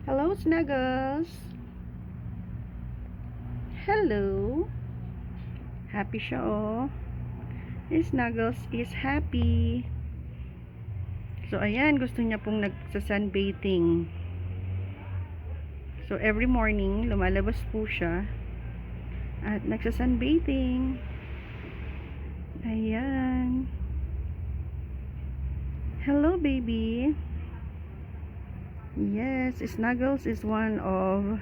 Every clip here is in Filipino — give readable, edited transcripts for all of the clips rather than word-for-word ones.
Hello, Snuggles. Hello. Happy siya, oh. Snuggles is happy. So, ayan, gusto niya pong nagsa-sunbathing. So, every morning, lumalabas po siya at nagsa-sunbathing. Ayan. Hello, baby. Yes, Snuggles is one of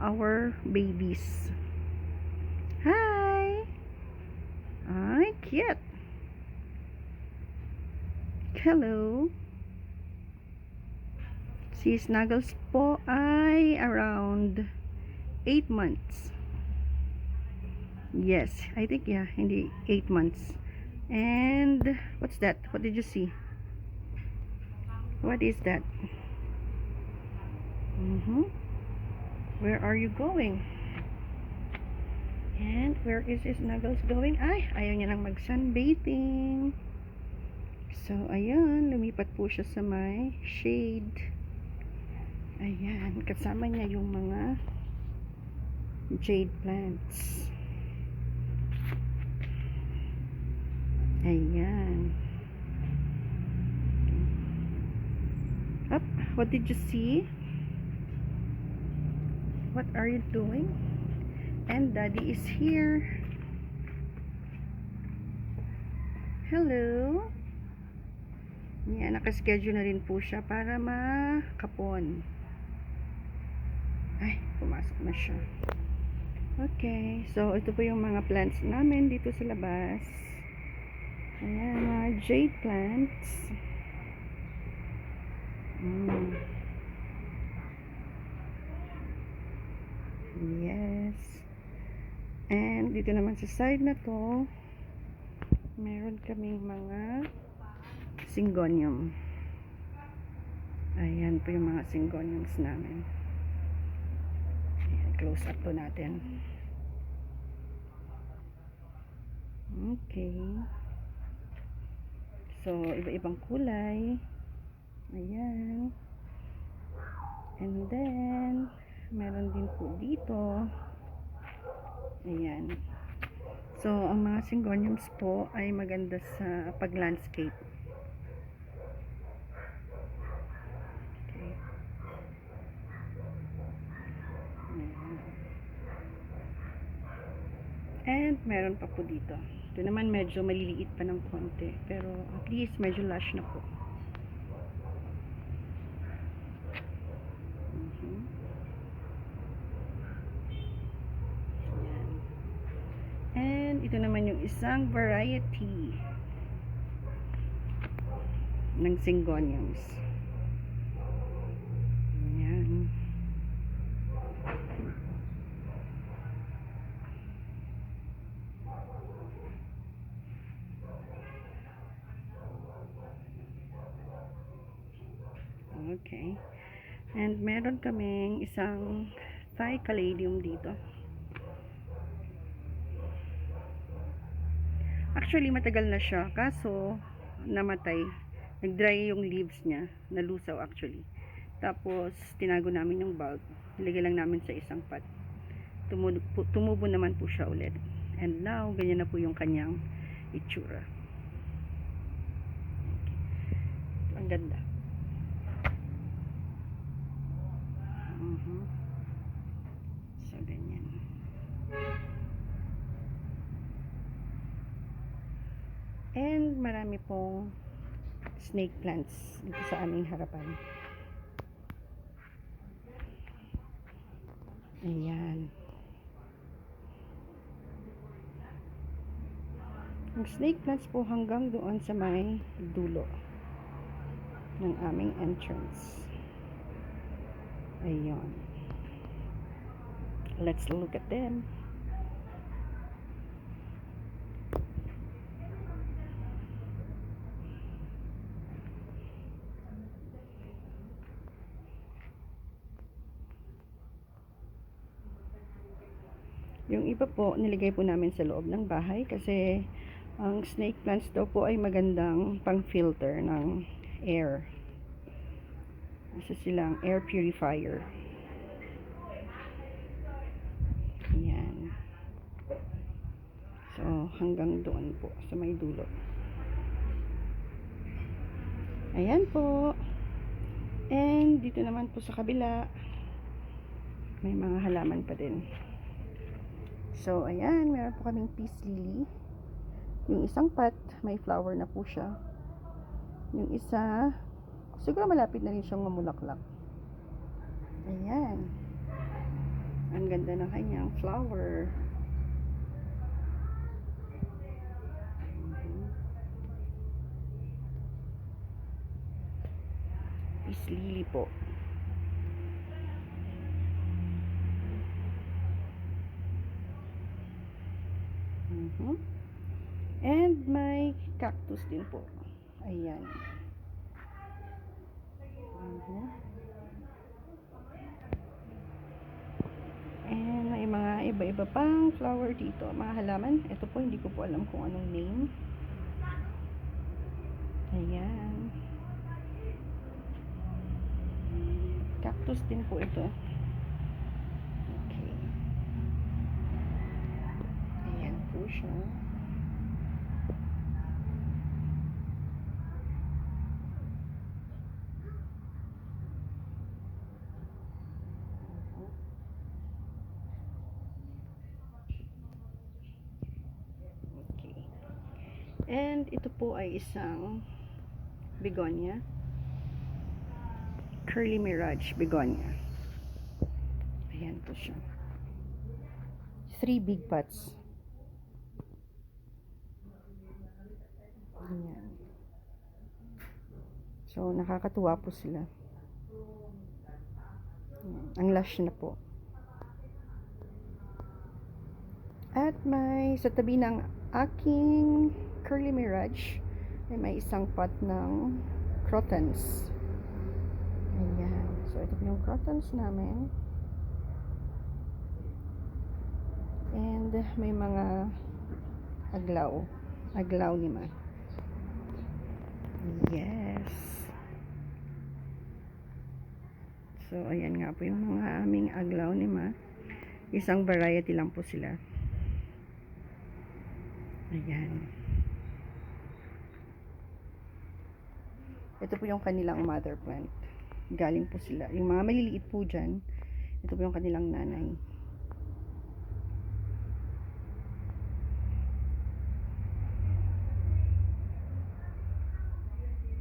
our babies. Hi. Ay, cute. Hello. Si Snuggles po ay around 8 months. Yes, I think yeah, hindi 8 months. And what's that? What did you see? What is that? Where are you going? And where is Snuggles going? Ay, ayaw niya lang mag-sunbathing. So, ayan, lumipat po siya sa may shade. Ayan, kasama niya yung mga jade plants. Ayan. Up, what did you see? What are you doing? And Daddy is here. Hello. Yan, nakaschedule na rin po siya para makapon. Ay, pumasok na siya. Okay, so ito po yung mga plants namin dito sa labas. Ayan, mga jade plants. Yes. And dito naman sa side na to, meron kaming mga syngonium. Ayan po yung mga syngoniums namin. Ayan, close up po natin. Okay. So, iba-ibang kulay. Ayan. And then, meron din po dito. Ayan. So, ang mga syngoniums po ay maganda sa pag-landscape. Okay. And meron pa po dito. Ito naman medyo maliliit pa ng konti. Pero at least medyo lush na po. Ayan. And ito naman yung isang variety ng syngoniums. Ayan. Okay. And meron kaming isang Thai caladium dito. Actually, matagal na siya. Kaso, namatay. Nag-dry yung leaves niya. Nalusaw actually. Tapos, tinago namin yung bulb. Nilagay lang namin sa isang pot. Tumubo naman po siya ulit. And now, ganyan na po yung kanyang itsura. Ang ganda. So, ganyan. And marami pong snake plants dito sa aming harapan. Ayan. Ang snake plants po hanggang doon sa may dulo ng aming entrance. Ayan. Let's look at them. Yung iba po, nilagay po namin sa loob ng bahay kasi ang snake plants daw po ay magandang pang-filter ng air. Isa silang air purifier. Ayan. So, hanggang doon po sa may dulo. Ayan po. And dito naman po sa kabila, may mga halaman pa din. So, ayan, meron po kaming peace lily. Yung isang pot, may flower na po siya. Yung isa, siguro malapit na rin siyang mamulaklak. Ayan. Ang ganda ng kanyang flower. Peace lily po. And may cactus din po. Ayan. And may mga iba-iba pang flower dito. Mga halaman. Ito po, hindi ko po alam kung anong name. Ayan. Cactus din po ito. Okay. Ayan po siya. And ito po ay isang begonia. Curly Mirage begonia. Ayan po siya. 3 big pots. Ayan. So, nakakatuwa po sila. Ayan. Ang lush na po. At may sa tabi ng aking Curly Mirage ay may isang pot ng crotons. Ayan. So, ito po yung crotons namin. And may mga aglaw. Aglaw ni Ma. Yes. So, ayan nga po yung mga aming aglaw ni Ma. Isang variety lang po sila. Ayan. Ito po yung kanilang mother plant. Galing po sila. Yung mga maliliit po dyan, ito po yung kanilang nanay.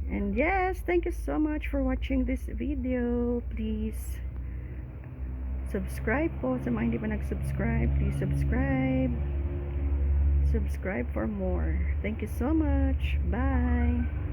And yes, thank you so much for watching this video. Please subscribe po. Sa mga hindi pa nag-subscribe, please subscribe. Subscribe for more. Thank you so much. Bye.